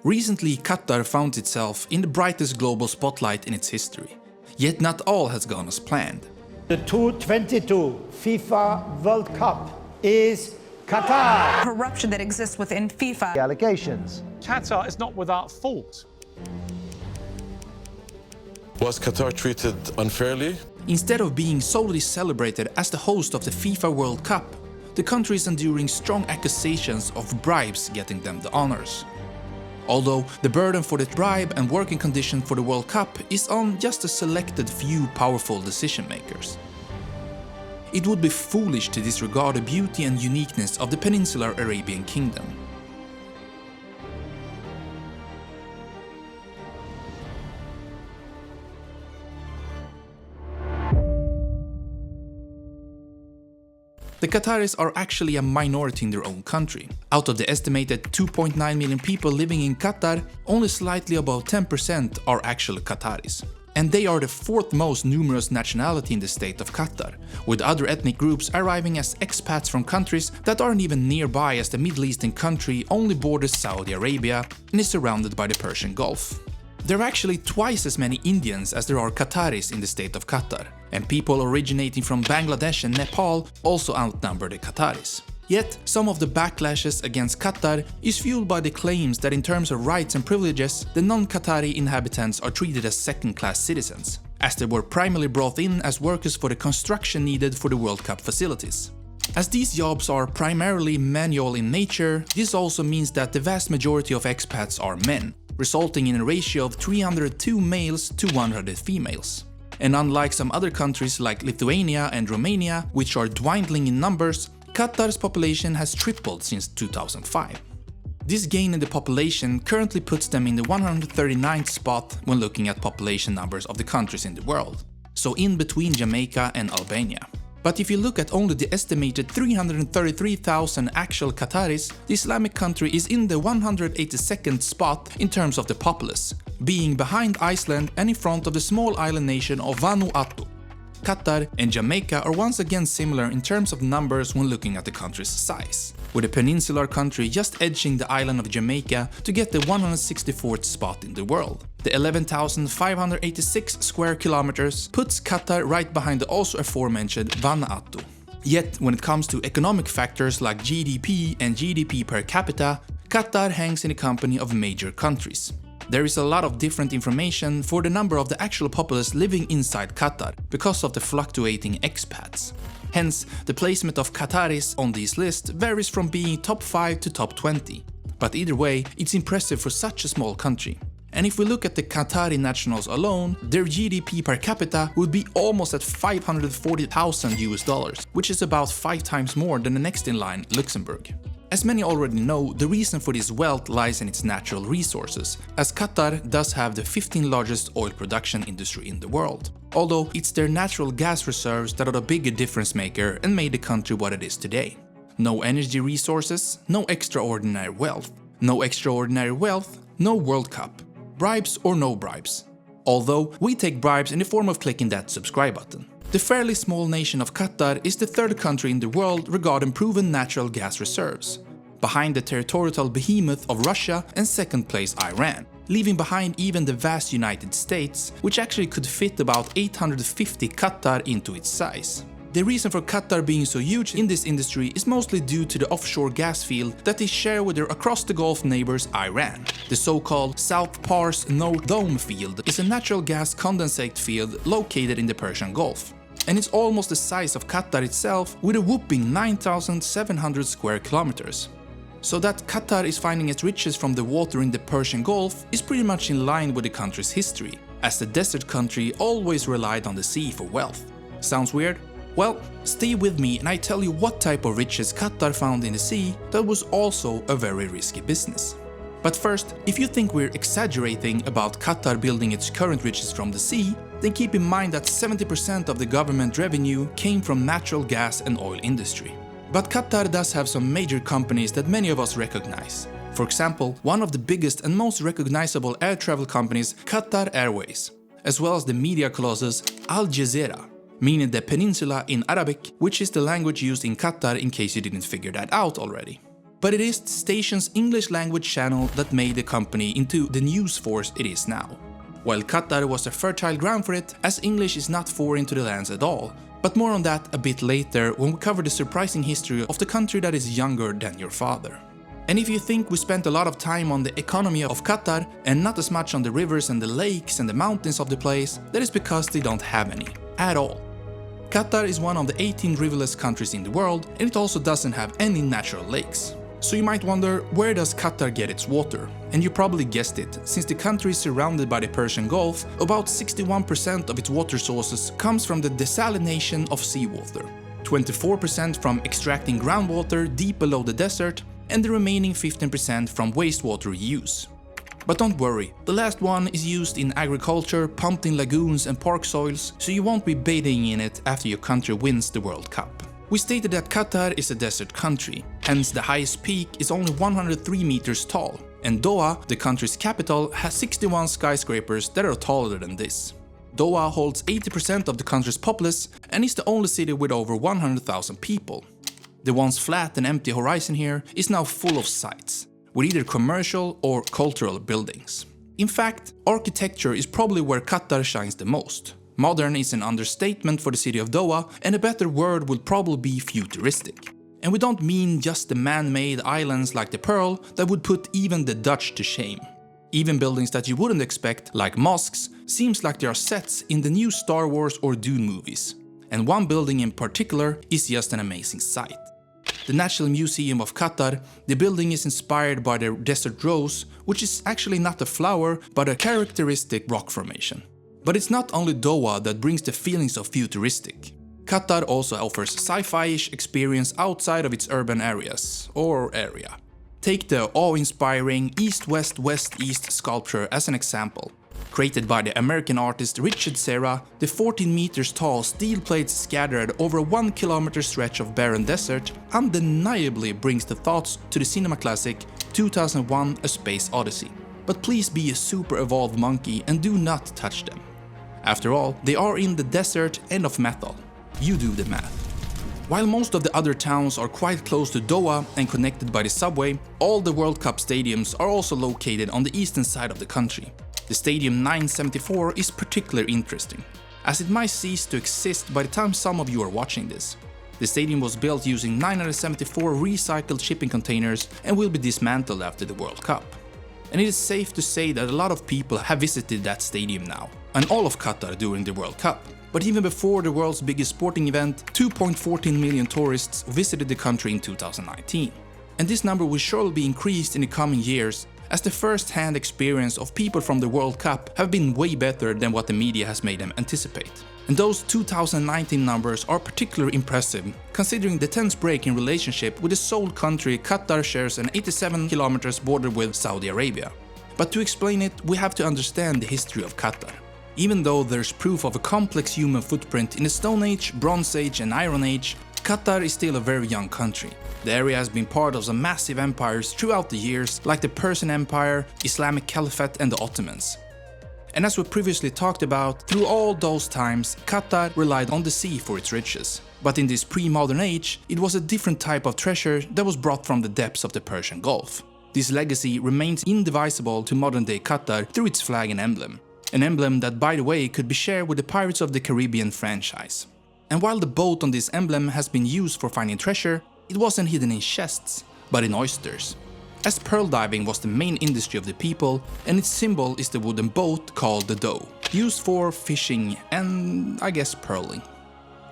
Recently, Qatar found itself in the brightest global spotlight in its history. Yet not all has gone as planned. The 2022 FIFA World Cup is Qatar. Corruption that exists within FIFA. The allegations. Qatar is not without fault. Was Qatar treated unfairly? Instead of being solely celebrated as the host of the FIFA World Cup, the country is enduring strong accusations of bribes getting them the honors. Although the burden for the bribe and working condition for the World Cup is on just a selected few powerful decision makers. It would be foolish to disregard the beauty and uniqueness of the peninsular Arabian Kingdom. The Qataris are actually a minority in their own country. Out of the estimated 2.9 million people living in Qatar, only slightly above 10% are actual Qataris. And they are the fourth most numerous nationality in the state of Qatar, with other ethnic groups arriving as expats from countries that aren't even nearby, as the Middle Eastern country only borders Saudi Arabia and is surrounded by the Persian Gulf. There are actually twice as many Indians as there are Qataris in the state of Qatar, and people originating from Bangladesh and Nepal also outnumber the Qataris. Yet, some of the backlashes against Qatar is fueled by the claims that in terms of rights and privileges, the non-Qatari inhabitants are treated as second-class citizens, as they were primarily brought in as workers for the construction needed for the World Cup facilities. As these jobs are primarily manual in nature, this also means that the vast majority of expats are men, resulting in a ratio of 302 males to 100 females. And unlike some other countries like Lithuania and Romania, which are dwindling in numbers, Qatar's population has tripled since 2005. This gain in the population currently puts them in the 139th spot when looking at population numbers of the countries in the world, so in between Jamaica and Albania. But if you look at only the estimated 333,000 actual Qataris, the Islamic country is in the 182nd spot in terms of the populace, being behind Iceland and in front of the small island nation of Vanuatu. Qatar and Jamaica are once again similar in terms of numbers when looking at the country's size, with a peninsular country just edging the island of Jamaica to get the 164th spot in the world. The 11,586 square kilometers puts Qatar right behind the also aforementioned Vanuatu. Yet, when it comes to economic factors like GDP and GDP per capita, Qatar hangs in the company of major countries. There is a lot of different information for the number of the actual populace living inside Qatar because of the fluctuating expats. Hence, the placement of Qataris on this list varies from being top 5 to top 20. But either way, it's impressive for such a small country. And if we look at the Qatari nationals alone, their GDP per capita would be almost at $540,000 US, which is about 5 times more than the next in line, Luxembourg. As many already know, the reason for this wealth lies in its natural resources, as Qatar does have the 15th largest oil production industry in the world. Although it's their natural gas reserves that are the bigger difference maker and made the country what it is today. No energy resources, no extraordinary wealth. No extraordinary wealth, no World Cup. Bribes or no bribes. Although we take bribes in the form of clicking that subscribe button. The fairly small nation of Qatar is the third country in the world regarding proven natural gas reserves, behind the territorial behemoth of Russia and second place Iran, leaving behind even the vast United States, which actually could fit about 850 Qatar into its size. The reason for Qatar being so huge in this industry is mostly due to the offshore gas field that they share with their across the Gulf neighbors Iran. The so-called South Pars North Dome field is a natural gas condensate field located in the Persian Gulf. And it's almost the size of Qatar itself with a whopping 9,700 square kilometers. So that Qatar is finding its riches from the water in the Persian Gulf is pretty much in line with the country's history, as the desert country always relied on the sea for wealth. Sounds weird? Well, stay with me and I tell you what type of riches Qatar found in the sea that was also a very risky business. But first, if you think we're exaggerating about Qatar building its current riches from the sea, then keep in mind that 70% of the government revenue came from natural gas and oil industry. But Qatar does have some major companies that many of us recognize. For example, one of the biggest and most recognizable air travel companies, Qatar Airways, as well as the media colossus Al Jazeera, meaning the peninsula in Arabic, which is the language used in Qatar in case you didn't figure that out already. but it is the station's English language channel that made the company into the news force it is now. While Qatar was a fertile ground for it, as English is not foreign to the lands at all. But more on that a bit later when we cover the surprising history of the country that is younger than your father. And if you think we spent a lot of time on the economy of Qatar and not as much on the rivers and the lakes and the mountains of the place, that is because they don't have any, at all. Qatar is one of the 18 riverless countries in the world, and it also doesn't have any natural lakes. So you might wonder, where does Qatar get its water? And you probably guessed it, since the country is surrounded by the Persian Gulf, about 61% of its water sources comes from the desalination of seawater, 24% from extracting groundwater deep below the desert, and the remaining 15% from wastewater use. But don't worry, the last one is used in agriculture, pumped in lagoons and park soils, so you won't be bathing in it after your country wins the World Cup. We stated that Qatar is a desert country, hence the highest peak is only 103 meters tall, and Doha, the country's capital, has 61 skyscrapers that are taller than this. Doha holds 80% of the country's populace and is the only city with over 100,000 people. The once flat and empty horizon here is now full of sites, with either commercial or cultural buildings. In fact, architecture is probably where Qatar shines the most. Modern is an understatement for the city of Doha, and a better word would probably be futuristic. And we don't mean just the man-made islands like the Pearl that would put even the Dutch to shame. Even buildings that you wouldn't expect, like mosques, seems like they are sets in the new Star Wars or Dune movies. And one building in particular is just an amazing sight. The National Museum of Qatar, the building is inspired by the desert rose, which is actually not a flower but a characteristic rock formation. But it's not only Doha that brings the feelings of futuristic. Qatar also offers sci-fi-ish experience outside of its urban areas, or area. Take the awe-inspiring East-West-West-East sculpture as an example. Created by the American artist Richard Serra, the 14 meters tall steel plates scattered over a 1 kilometer stretch of barren desert undeniably brings the thoughts to the cinema classic 2001: A Space Odyssey. But please be a super evolved monkey and do not touch them. After all, they are in the desert and of metal. You do the math. While most of the other towns are quite close to Doha and connected by the subway, all the World Cup stadiums are also located on the eastern side of the country. The Stadium 974 is particularly interesting, as it might cease to exist by the time some of you are watching this. The stadium was built using 974 recycled shipping containers and will be dismantled after the World Cup. And it is safe to say that a lot of people have visited that stadium now, and all of Qatar during the World Cup. But even before the world's biggest sporting event, 2.14 million tourists visited the country in 2019. And this number will surely be increased in the coming years, as the first-hand experience of people from the World Cup have been way better than what the media has made them anticipate. And those 2019 numbers are particularly impressive, considering the tense break in relationship with the sole country Qatar shares an 87 kilometers border with Saudi Arabia. But to explain it, we have to understand the history of Qatar. Even though there's proof of a complex human footprint in the Stone Age, Bronze Age and Iron Age, Qatar is still a very young country. The area has been part of some massive empires throughout the years, like the Persian Empire, Islamic Caliphate and the Ottomans. And as we previously talked about, through all those times, Qatar relied on the sea for its riches. But in this pre-modern age, it was a different type of treasure that was brought from the depths of the Persian Gulf. This legacy remains indivisible to modern-day Qatar through its flag and emblem. An emblem that, by the way, could be shared with the Pirates of the Caribbean franchise. And while the boat on this emblem has been used for finding treasure, it wasn't hidden in chests, but in oysters. As pearl diving was the main industry of the people, and its symbol is the wooden boat called the dough, used for fishing and, I guess, pearling.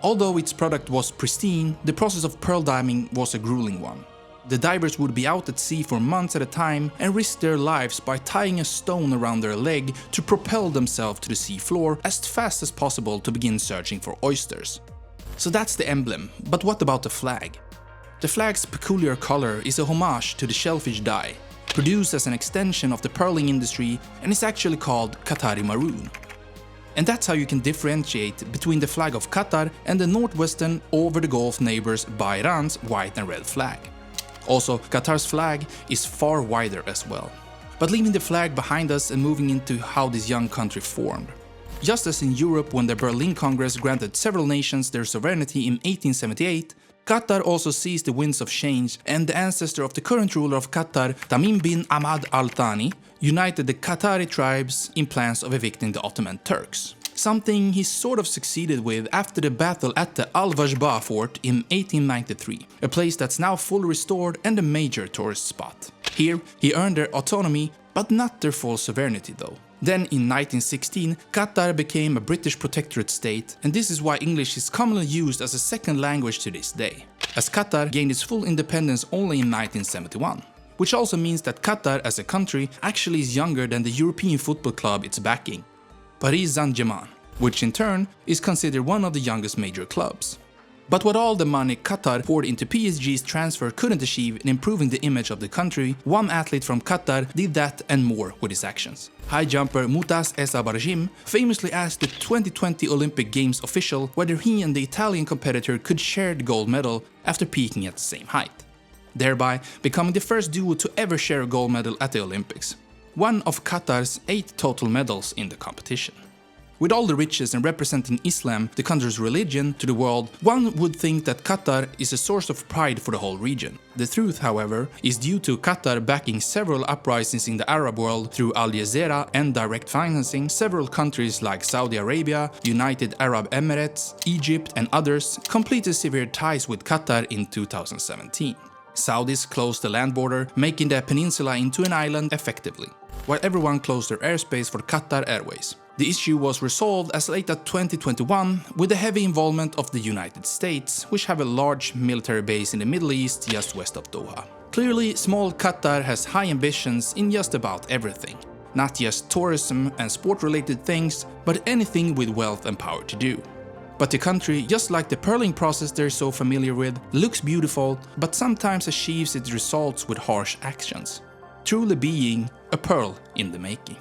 Although its product was pristine, the process of pearl diving was a grueling one. The divers would be out at sea for months at a time and risk their lives by tying a stone around their leg to propel themselves to the sea floor as fast as possible to begin searching for oysters. So that's the emblem, but what about the flag? The flag's peculiar color is a homage to the shellfish dye, produced as an extension of the pearling industry, and is actually called Qatari Maroon. And that's how you can differentiate between the flag of Qatar and the northwestern over the Gulf neighbors Bahrain's white and red flag. Also, Qatar's flag is far wider as well. But leaving the flag behind us and moving into how this young country formed. Just as in Europe when the Berlin Congress granted several nations their sovereignty in 1878, Qatar also sees the winds of change, and the ancestor of the current ruler of Qatar, Tamim bin Ahmad Al Thani, united the Qatari tribes in plans of evicting the Ottoman Turks. Something he sort of succeeded with after the battle at the Al-Wajba fort in 1893, a place that's now fully restored and a major tourist spot. Here, he earned their autonomy, but not their full sovereignty though. Then in 1916, Qatar became a British protectorate state, and this is why English is commonly used as a second language to this day, as Qatar gained its full independence only in 1971. Which also means that Qatar as a country actually is younger than the European football club it's backing, Paris Saint-Germain, which in turn is considered one of the youngest major clubs. But what all the money Qatar poured into PSG's transfer couldn't achieve in improving the image of the country, one athlete from Qatar did that and more with his actions. High jumper Mutaz Essabarjim famously asked the 2020 Olympic Games official whether he and the Italian competitor could share the gold medal after peaking at the same height, thereby becoming the first duo to ever share a gold medal at the Olympics, one of Qatar's 8 total medals in the competition. With all the riches and representing Islam, the country's religion, to the world, one would think that Qatar is a source of pride for the whole region. The truth, however, is due to Qatar backing several uprisings in the Arab world through Al Jazeera and direct financing, several countries like Saudi Arabia, United Arab Emirates, Egypt and others completed severe ties with Qatar in 2017. Saudis closed the land border, making the peninsula into an island effectively, while everyone closed their airspace for Qatar Airways. The issue was resolved as late as 2021 with the heavy involvement of the United States, which have a large military base in the Middle East just west of Doha. Clearly, small Qatar has high ambitions in just about everything. Not just tourism and sport-related things, but anything with wealth and power to do. But the country, just like the pearling process they're so familiar with, looks beautiful, but sometimes achieves its results with harsh actions, truly being a pearl in the making.